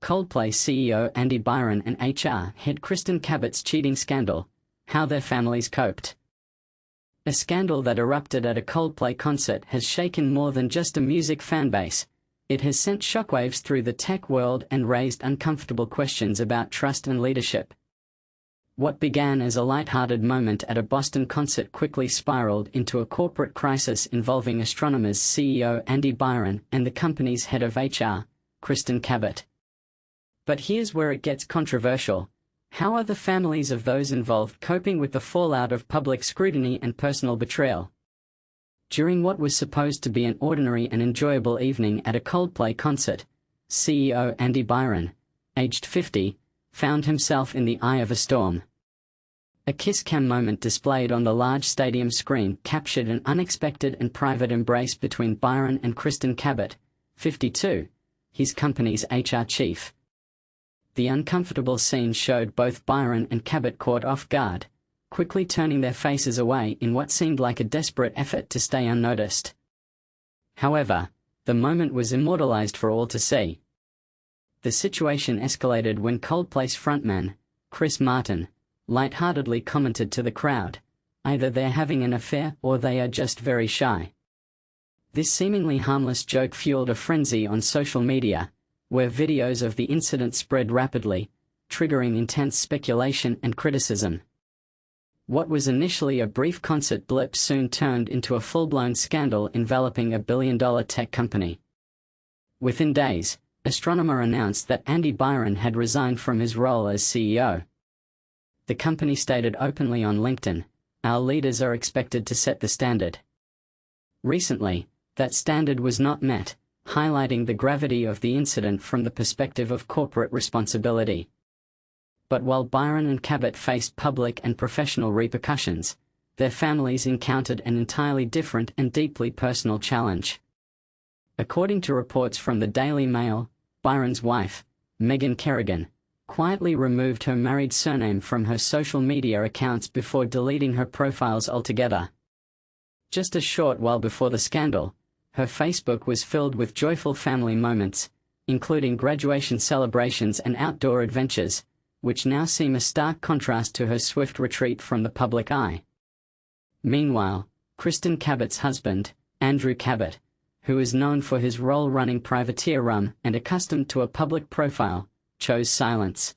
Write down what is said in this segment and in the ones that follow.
Coldplay CEO Andy Byron and HR head Kristin Cabot's cheating scandal, how their families coped. A scandal that erupted at a Coldplay concert has shaken more than just a music fanbase. It has sent shockwaves through the tech world and raised uncomfortable questions about trust and leadership. What began as a light-hearted moment at a Boston concert quickly spiraled into a corporate crisis involving Astronomers CEO Andy Byron and the company's head of HR, Kristin Cabot. But here's where it gets controversial. How are the families of those involved coping with the fallout of public scrutiny and personal betrayal? During what was supposed to be an ordinary and enjoyable evening at a Coldplay concert, CEO Andy Byron, aged 50, found himself in the eye of a storm. A kiss cam moment displayed on the large stadium screen captured an unexpected and private embrace between Byron and Kristin Cabot, 52, his company's HR chief. The uncomfortable scene showed both Byron and Cabot caught off guard, quickly turning their faces away in what seemed like a desperate effort to stay unnoticed. However, the moment was immortalized for all to see. The situation escalated when Coldplay's frontman, Chris Martin, lightheartedly commented to the crowd, "Either they're having an affair or they are just very shy." This seemingly harmless joke fueled a frenzy on social media, where videos of the incident spread rapidly, triggering intense speculation and criticism. What was initially a brief concert blip soon turned into a full-blown scandal enveloping a billion-dollar tech company. Within days, Astronomer announced that Andy Byron had resigned from his role as CEO. The company stated openly on LinkedIn, "Our leaders are expected to set the standard." Recently, that standard was not met, highlighting the gravity of the incident from the perspective of corporate responsibility. But while Byron and Cabot faced public and professional repercussions, their families encountered an entirely different and deeply personal challenge. According to reports from the Daily Mail, Byron's wife, Megan Kerrigan, quietly removed her married surname from her social media accounts before deleting her profiles altogether. Just a short while before the scandal, her Facebook was filled with joyful family moments, including graduation celebrations and outdoor adventures, which now seem a stark contrast to her swift retreat from the public eye. Meanwhile, Kristin Cabot's husband, Andrew Cabot, who is known for his role running privateer rum and accustomed to a public profile, chose silence.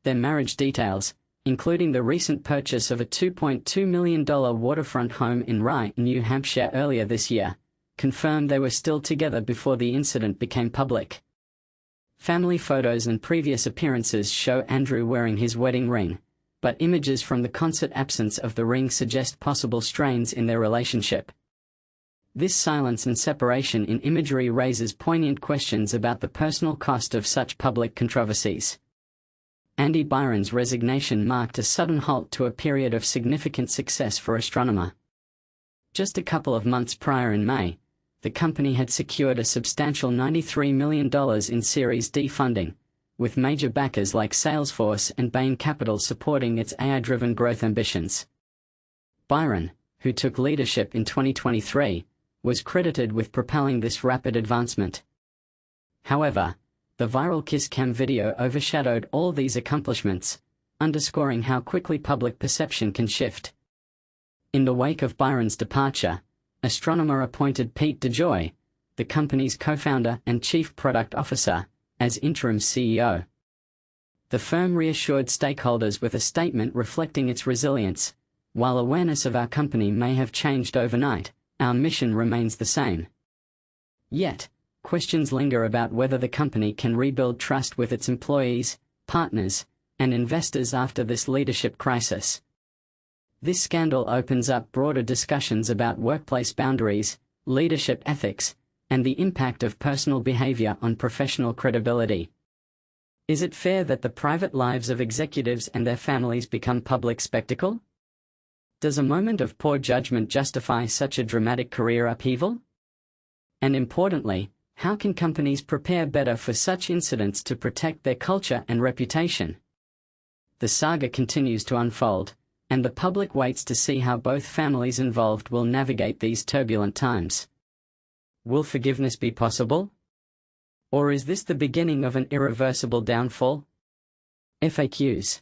Their marriage details, including the recent purchase of a $2.2 million waterfront home in Rye, New Hampshire earlier this year, confirmed they were still together before the incident became public. Family photos and previous appearances show Andrew wearing his wedding ring, but images from the concert absence of the ring suggest possible strains in their relationship. This silence and separation in imagery raises poignant questions about the personal cost of such public controversies. Andy Byron's resignation marked a sudden halt to a period of significant success for Astronomer. Just a couple of months prior in May, the company had secured a substantial $93 million in Series D funding, with major backers like Salesforce and Bain Capital supporting its AI-driven growth ambitions. Byron, who took leadership in 2023, was credited with propelling this rapid advancement. However, the viral kiss cam video overshadowed all these accomplishments, underscoring how quickly public perception can shift. In the wake of Byron's departure, Astronomer appointed Pete DeJoy, the company's co-founder and chief product officer, as interim CEO. The firm reassured stakeholders with a statement reflecting its resilience. "While awareness of our company may have changed overnight, our mission remains the same." Yet, questions linger about whether the company can rebuild trust with its employees, partners, and investors after this leadership crisis. This scandal opens up broader discussions about workplace boundaries, leadership ethics, and the impact of personal behavior on professional credibility. Is it fair that the private lives of executives and their families become public spectacle? Does a moment of poor judgment justify such a dramatic career upheaval? And importantly, how can companies prepare better for such incidents to protect their culture and reputation? The saga continues to unfold, and the public waits to see how both families involved will navigate these turbulent times. Will forgiveness be possible? Or is this the beginning of an irreversible downfall? FAQs.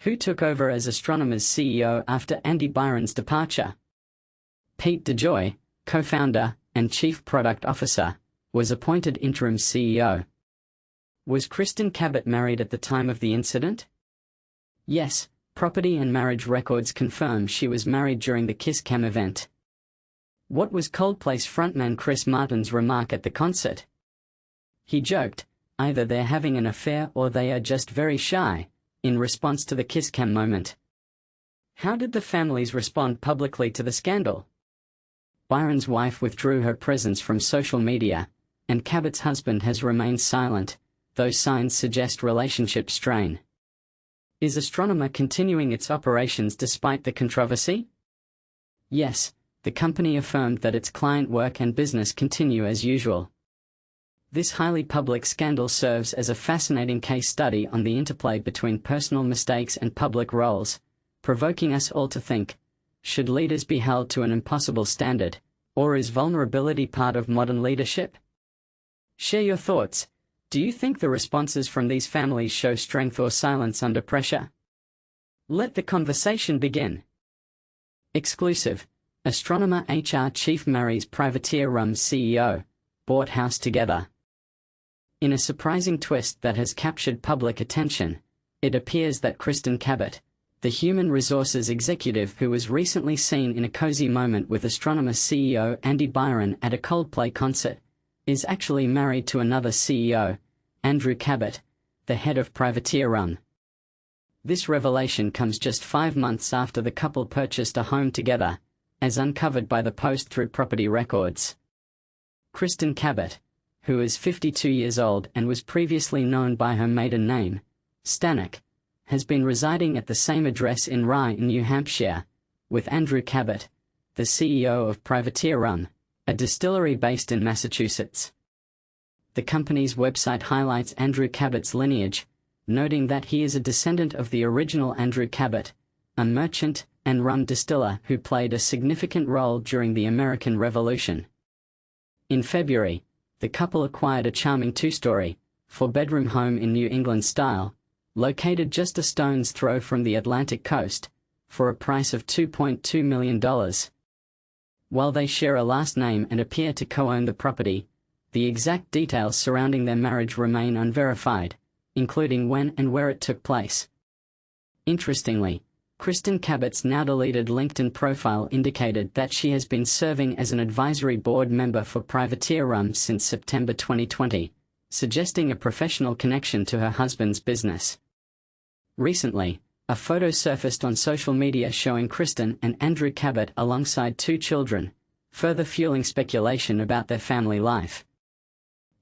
Who took over as Astronomer's CEO after Andy Byron's departure? Pete DeJoy, co-founder and chief product officer, was appointed interim CEO. Was Kristin Cabot married at the time of the incident? Yes, property and marriage records confirm she was married during the Kiss Cam event. What was Coldplay's frontman Chris Martin's remark at the concert? He joked, "Either they're having an affair or they are just very shy," in response to the Kiss Cam moment. How did the families respond publicly to the scandal? Byron's wife withdrew her presence from social media, and Cabot's husband has remained silent, though signs suggest relationship strain. Is Astronomer continuing its operations despite the controversy? Yes, the company affirmed that its client work and business continue as usual. This highly public scandal serves as a fascinating case study on the interplay between personal mistakes and public roles, provoking us all to think, should leaders be held to an impossible standard, or is vulnerability part of modern leadership? Share your thoughts. Do you think the responses from these families show strength or silence under pressure? Let the conversation begin. Exclusive. Astronomer HR chief marries privateer rum CEO. Bought house together. In a surprising twist that has captured public attention, it appears that Kristin Cabot, the human resources executive who was recently seen in a cozy moment with Astronomer CEO Andy Byron at a Coldplay concert, is actually married to another CEO, Andrew Cabot, the head of Privateer Run. This revelation comes just 5 months after the couple purchased a home together, as uncovered by the Post through property records. Kristin Cabot, who is 52 years old and was previously known by her maiden name, Stanek, has been residing at the same address in Rye, New Hampshire, with Andrew Cabot, the CEO of Privateer Run, a distillery based in Massachusetts. The company's website highlights Andrew Cabot's lineage, noting that he is a descendant of the original Andrew Cabot, a merchant and rum distiller who played a significant role during the American Revolution. In February, the couple acquired a charming 2-story, 4-bedroom home in New England style, located just a stone's throw from the Atlantic coast, for a price of $2.2 million. While they share a last name and appear to co-own the property, the exact details surrounding their marriage remain unverified, including when and where it took place. Interestingly, Kristin Cabot's now-deleted LinkedIn profile indicated that she has been serving as an advisory board member for Privateer Rum since September 2020, suggesting a professional connection to her husband's business. Recently, a photo surfaced on social media showing Kristin and Andrew Cabot alongside 2 children, further fueling speculation about their family life.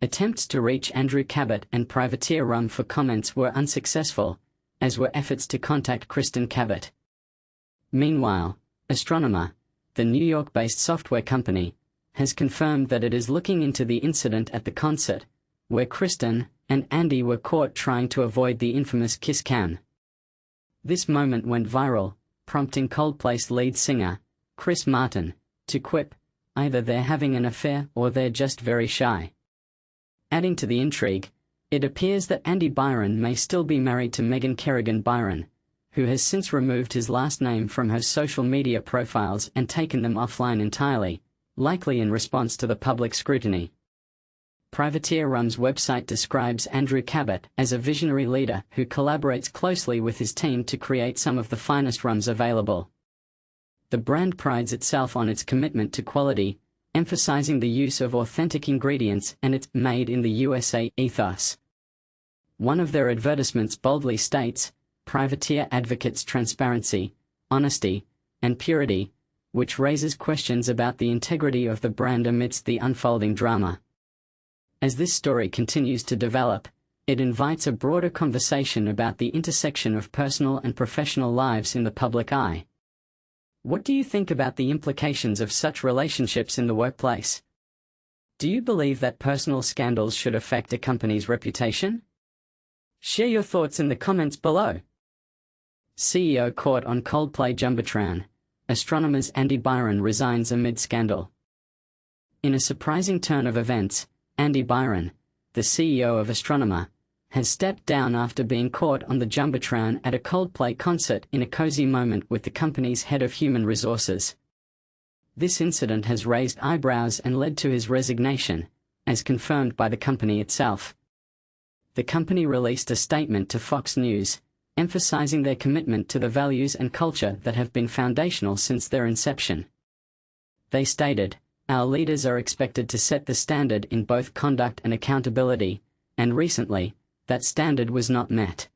Attempts to reach Andrew Cabot and Privateer Rum for comments were unsuccessful, as were efforts to contact Kristin Cabot. Meanwhile, Astronomer, the New York-based software company, has confirmed that it is looking into the incident at the concert, where Kristin and Andy were caught trying to avoid the infamous kiss cam. This moment went viral, prompting Coldplay's lead singer, Chris Martin, to quip, "Either they're having an affair or they're just very shy." Adding to the intrigue, it appears that Andy Byron may still be married to Megan Kerrigan Byron, who has since removed his last name from her social media profiles and taken them offline entirely, likely in response to the public scrutiny. Privateer Rum's website describes Andrew Cabot as a visionary leader who collaborates closely with his team to create some of the finest rums available. The brand prides itself on its commitment to quality, emphasizing the use of authentic ingredients and its "made in the USA" ethos. One of their advertisements boldly states, "Privateer advocates transparency, honesty, and purity," which raises questions about the integrity of the brand amidst the unfolding drama. As this story continues to develop, it invites a broader conversation about the intersection of personal and professional lives in the public eye. What do you think about the implications of such relationships in the workplace? Do you believe that personal scandals should affect a company's reputation? Share your thoughts in the comments below. CEO caught on Coldplay Jumbotron. Astronomer's Andy Byron resigns amid scandal. In a surprising turn of events, Andy Byron, the CEO of Astronomer, has stepped down after being caught on the Jumbotron at a Coldplay concert in a cozy moment with the company's head of human resources. This incident has raised eyebrows and led to his resignation, as confirmed by the company itself. The company released a statement to Fox News, emphasizing their commitment to the values and culture that have been foundational since their inception. They stated, "Our leaders are expected to set the standard in both conduct and accountability, and recently, that standard was not met."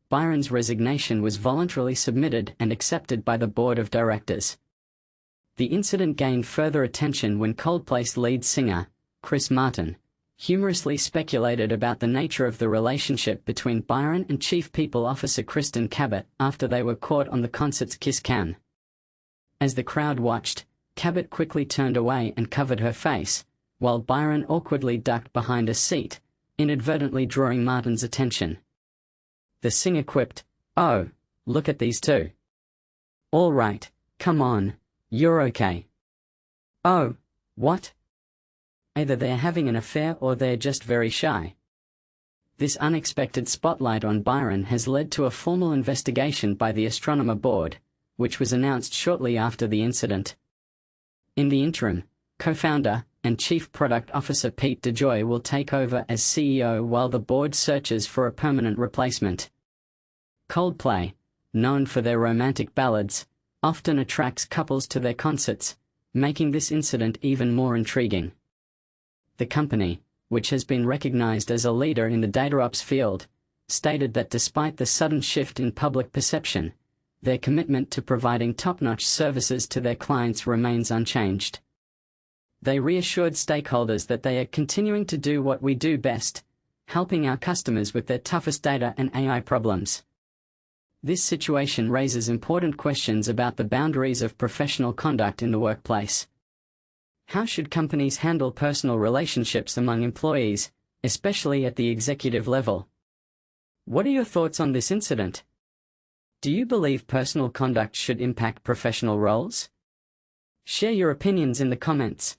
Byron's resignation was voluntarily submitted and accepted by the board of directors. The incident gained further attention when Coldplay's lead singer, Chris Martin, humorously speculated about the nature of the relationship between Byron and Chief People Officer Kristin Cabot after they were caught on the concert's kiss cam. As the crowd watched, Cabot quickly turned away and covered her face, while Byron awkwardly ducked behind a seat, inadvertently drawing Martin's attention. The singer quipped, "Oh, look at these two. All right, come on, you're okay." "Oh, what?" Either they're having an affair or they're just very shy. This unexpected spotlight on Byron has led to a formal investigation by the Astronomer Board, which was announced shortly after the incident. In the interim, co-founder and Chief Product Officer Pete DeJoy will take over as CEO while the board searches for a permanent replacement. Coldplay, known for their romantic ballads, often attracts couples to their concerts, making this incident even more intriguing. The company, which has been recognized as a leader in the DataOps field, stated that despite the sudden shift in public perception, their commitment to providing top-notch services to their clients remains unchanged. They reassured stakeholders that they are continuing to do what we do best, helping our customers with their toughest data and AI problems. This situation raises important questions about the boundaries of professional conduct in the workplace. How should companies handle personal relationships among employees, especially at the executive level? What are your thoughts on this incident? Do you believe personal conduct should impact professional roles? Share your opinions in the comments.